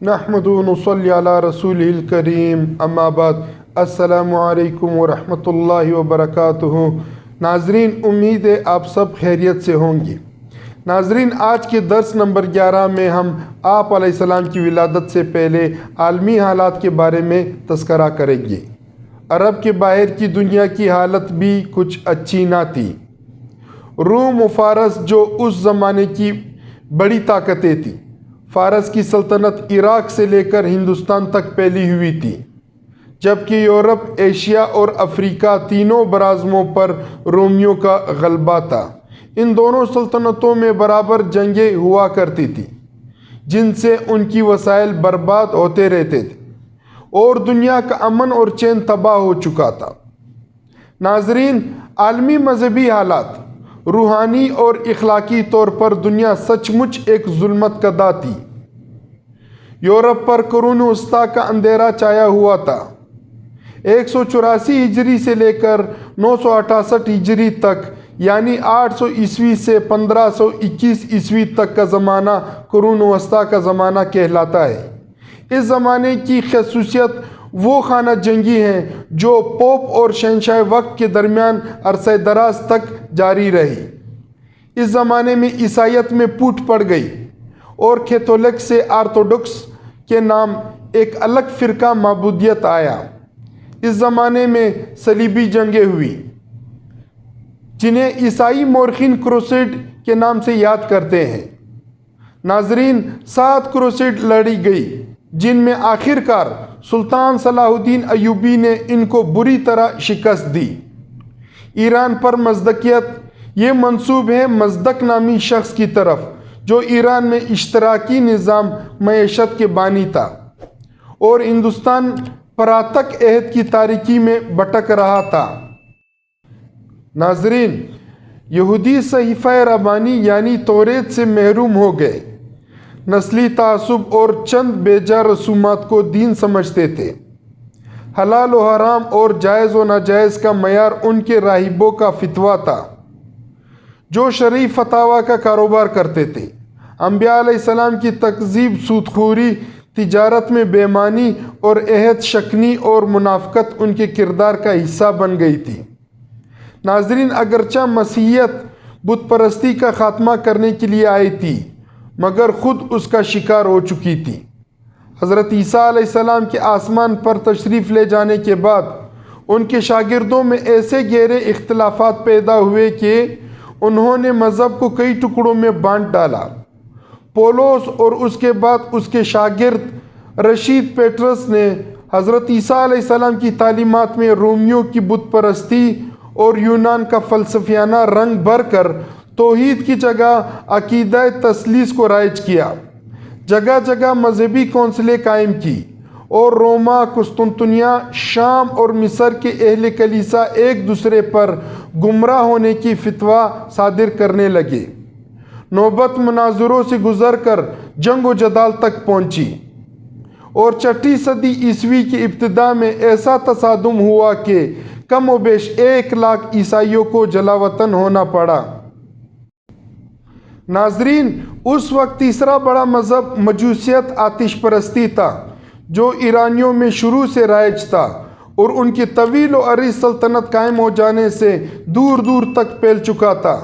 نحمد و نصلی علی رسول الکریم اما بعد السلام علیکم ورحمۃ اللہ وبرکاتہ۔ ناظرین، امید ہے آپ سب خیریت سے ہوں گی۔ ناظرین، آج کے درس نمبر 11 میں ہم آپ علیہ السلام کی ولادت سے پہلے عالمی حالات کے بارے میں تذکرہ کریں گے۔ عرب کے باہر کی دنیا کی حالت بھی کچھ اچھی نہ تھی۔ روم و فارس جو اس زمانے کی بڑی طاقتیں تھیں۔ فارس کی سلطنت عراق سے لے کر ہندوستان تک پھیلی ہوئی تھی، جبکہ یورپ، ایشیا اور افریقہ تینوں براعظموں پر رومیوں کا غلبہ تھا۔ ان دونوں سلطنتوں میں برابر جنگیں ہوا کرتی تھیں، جن سے ان کی وسائل برباد ہوتے رہتے تھے اور دنیا کا امن اور چین تباہ ہو چکا تھا۔ ناظرین، عالمی مذہبی حالات، روحانی اور اخلاقی طور پر دنیا سچ مچ ایک ظلمت کدہ تھی۔ یورپ پر قرون وسطیٰ کا اندھیرا چھایا ہوا تھا۔ 184 ہجری سے لے کر 968 ہجری تک، یعنی 800 عیسوی سے 1521 عیسوی تک کا زمانہ قرون وسطیٰ کا زمانہ کہلاتا ہے۔ اس زمانے کی خصوصیت وہ خانہ جنگی ہیں جو پوپ اور شہنشاہ وقت کے درمیان عرصہ دراز تک جاری رہی۔ اس زمانے میں عیسائیت میں پھوٹ پڑ گئی اور کیتھولک سے آرتھوڈوکس کے نام ایک الگ فرقہ معبودیت آیا۔ اس زمانے میں صلیبی جنگیں ہوئی، جنہیں عیسائی مورخین کروسیڈ کے نام سے یاد کرتے ہیں۔ ناظرین، 7 کروسیڈ لڑی گئی، جن میں آخر کار سلطان صلاح الدین ایوبی نے ان کو بری طرح شکست دی۔ ایران پر مزدقیت، یہ منسوب ہے مزدق نامی شخص کی طرف، جو ایران میں اشتراکی نظام معیشت کے بانی تھا اور ہندوستان پراتک عہد کی تاریکی میں بھٹک رہا تھا۔ ناظرین، یہودی صحیفہ ربانی یعنی توریت سے محروم ہو گئے۔ نسلی تعصب اور چند بیجا رسومات کو دین سمجھتے تھے۔ حلال و حرام اور جائز و ناجائز کا معیار ان کے راہبوں کا فتویٰ تھا، جو شرعی فتاویٰ کا کاروبار کرتے تھے۔ انبیاء علیہ السلام کی تکذیب، سود خوری، تجارت میں بے ایمانی اور عہد شکنی اور منافقت ان کے کردار کا حصہ بن گئی تھی۔ ناظرین، اگرچہ مسیحیت بت پرستی کا خاتمہ کرنے کے لیے آئی تھی، مگر خود اس کا شکار ہو چکی تھی۔ حضرت عیسیٰ علیہ السلام کے آسمان پر تشریف لے جانے کے بعد ان کے شاگردوں میں ایسے گہرے اختلافات پیدا ہوئے کہ انہوں نے مذہب کو کئی ٹکڑوں میں بانٹ ڈالا۔ پولس اور اس کے بعد اس کے شاگرد رشید پیٹرس نے حضرت عیسیٰ علیہ السلام کی تعلیمات میں رومیوں کی بت پرستی اور یونان کا فلسفیانہ رنگ بھر کر توحید کی جگہ عقیدہ تثلیث کو رائج کیا۔ جگہ جگہ مذہبی کونسلیں قائم کی اور روما، قسطنطنیہ، شام اور مصر کے اہل کلیسا ایک دوسرے پر گمراہ ہونے کی فتویٰ صادر کرنے لگے۔ نوبت مناظروں سے گزر کر جنگ و جدال تک پہنچی اور 6 صدی عیسوی کی ابتدا میں ایسا تصادم ہوا کہ کم و بیش 1 لاکھ عیسائیوں کو جلا وطن ہونا پڑا۔ ناظرین، اس وقت تیسرا بڑا مذہب مجوسیت، آتش پرستی تھا، جو ایرانیوں میں شروع سے رائج تھا اور ان کی طویل و عریض سلطنت قائم ہو جانے سے دور دور تک پھیل چکا تھا۔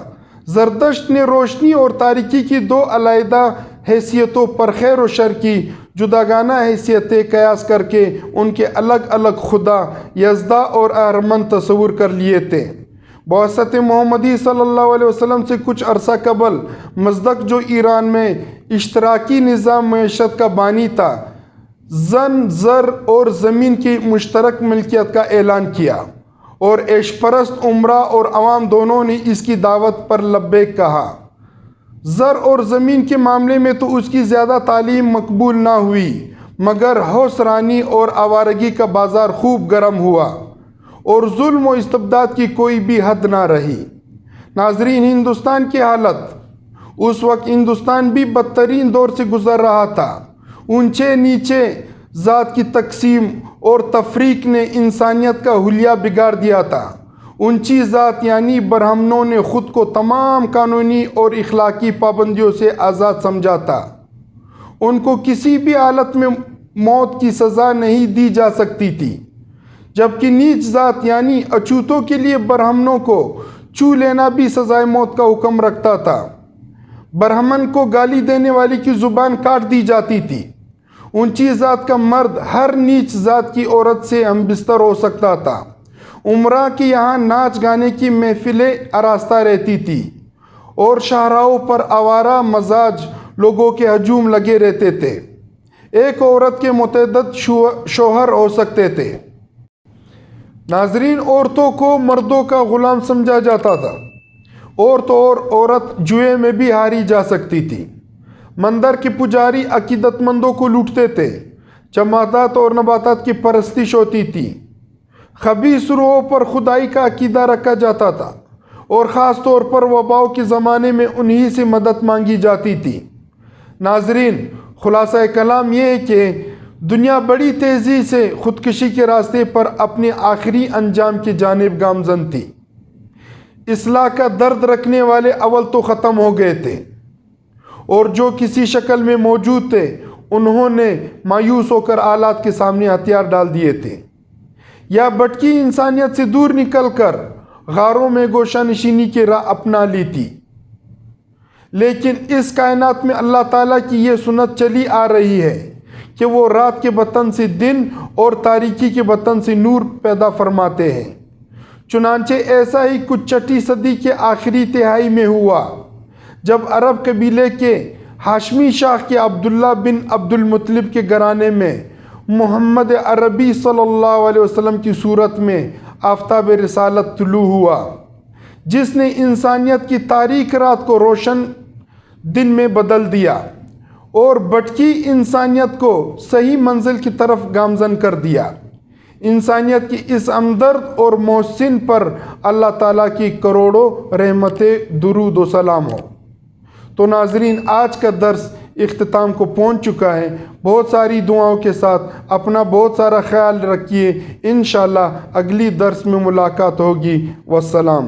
زرتشت نے روشنی اور تاریکی کی 2 علیحدہ حیثیتوں پر خیر و شر کی جداگانہ حیثیتیں قیاس کر کے ان کے الگ الگ خدا، یزدہ اور اہرمن تصور کر لیے تھے۔ بعثت محمدی صلی اللہ علیہ وسلم سے کچھ عرصہ قبل مزدق، جو ایران میں اشتراکی نظام معیشت کا بانی تھا، زن، زر اور زمین کی مشترک ملکیت کا اعلان کیا اور عیش پرست عمرا اور عوام دونوں نے اس کی دعوت پر لبیک کہا۔ زر اور زمین کے معاملے میں تو اس کی زیادہ تعلیم مقبول نہ ہوئی، مگر ہوس رانی اور آوارگی کا بازار خوب گرم ہوا اور ظلم و استبداد کی کوئی بھی حد نہ رہی۔ ناظرین، ہندوستان کی حالت، اس وقت ہندوستان بھی بدترین دور سے گزر رہا تھا۔ اونچے نیچے، ذات کی تقسیم اور تفریق نے انسانیت کا حلیہ بگاڑ دیا تھا۔ اونچی ذات یعنی برہمنوں نے خود کو تمام قانونی اور اخلاقی پابندیوں سے آزاد سمجھا تھا ان کو کسی بھی حالت میں موت کی سزا نہیں دی جا سکتی تھی، جبکہ نیچ ذات یعنی اچھوتوں کے لیے برہمنوں کو چھو لینا بھی سزائے موت کا حکم رکھتا تھا۔ برہمن کو گالی دینے والی کی زبان کاٹ دی جاتی تھی۔ اونچی ذات کا مرد ہر نیچ ذات کی عورت سے ہم بستر ہو سکتا تھا۔ عمرہ کے یہاں ناچ گانے کی محفلیں آراستہ رہتی تھی اور شاہراہوں پر آوارہ مزاج لوگوں کے ہجوم لگے رہتے تھے۔ ایک عورت کے متعدد شوہر ہو سکتے تھے۔ ناظرین، عورتوں کو مردوں کا غلام سمجھا جاتا تھا۔ عورت جوئے میں بھی ہاری جا سکتی تھی۔ مندر کے پجاری عقیدت مندوں کو لوٹتے تھے۔ جمادات اور نباتات کی پرستش ہوتی تھی۔ خبیث روحوں پر خدائی کا عقیدہ رکھا جاتا تھا اور خاص طور پر وباؤں کے زمانے میں انہی سے مدد مانگی جاتی تھی۔ ناظرین، خلاصہ کلام یہ ہے کہ دنیا بڑی تیزی سے خودکشی کے راستے پر اپنے آخری انجام کی جانب گامزن تھی۔ اصلاح کا درد رکھنے والے اول تو ختم ہو گئے تھے، اور جو کسی شکل میں موجود تھے انہوں نے مایوس ہو کر آلات کے سامنے ہتھیار ڈال دیے تھے، یا بھٹکی انسانیت سے دور نکل کر غاروں میں گوشہ نشینی کی راہ اپنا لی تھی۔ لیکن اس کائنات میں اللہ تعالیٰ کی یہ سنت چلی آ رہی ہے کہ وہ رات کے بطن سے دن اور تاریکی کے بطن سے نور پیدا فرماتے ہیں۔ چنانچہ ایسا ہی کچھ چھٹی صدی کے آخری تہائی میں ہوا، جب عرب قبیلے کے ہاشمی شاخ کے عبداللہ بن عبد المطلب کے گھرانے میں محمد عربی صلی اللہ علیہ وسلم کی صورت میں آفتاب رسالت طلوع ہوا، جس نے انسانیت کی تاریک رات کو روشن دن میں بدل دیا اور بھٹکی انسانیت کو صحیح منزل کی طرف گامزن کر دیا۔ انسانیت کی اس ہمدرد اور محسن پر اللہ تعالیٰ کی کروڑوں رحمتیں درود و سلام ہو۔ تو ناظرین، آج کا درس اختتام کو پہنچ چکا ہے۔ بہت ساری دعاؤں کے ساتھ اپنا بہت سارا خیال رکھیے۔ انشاءاللہ اگلی درس میں ملاقات ہوگی۔ والسلام۔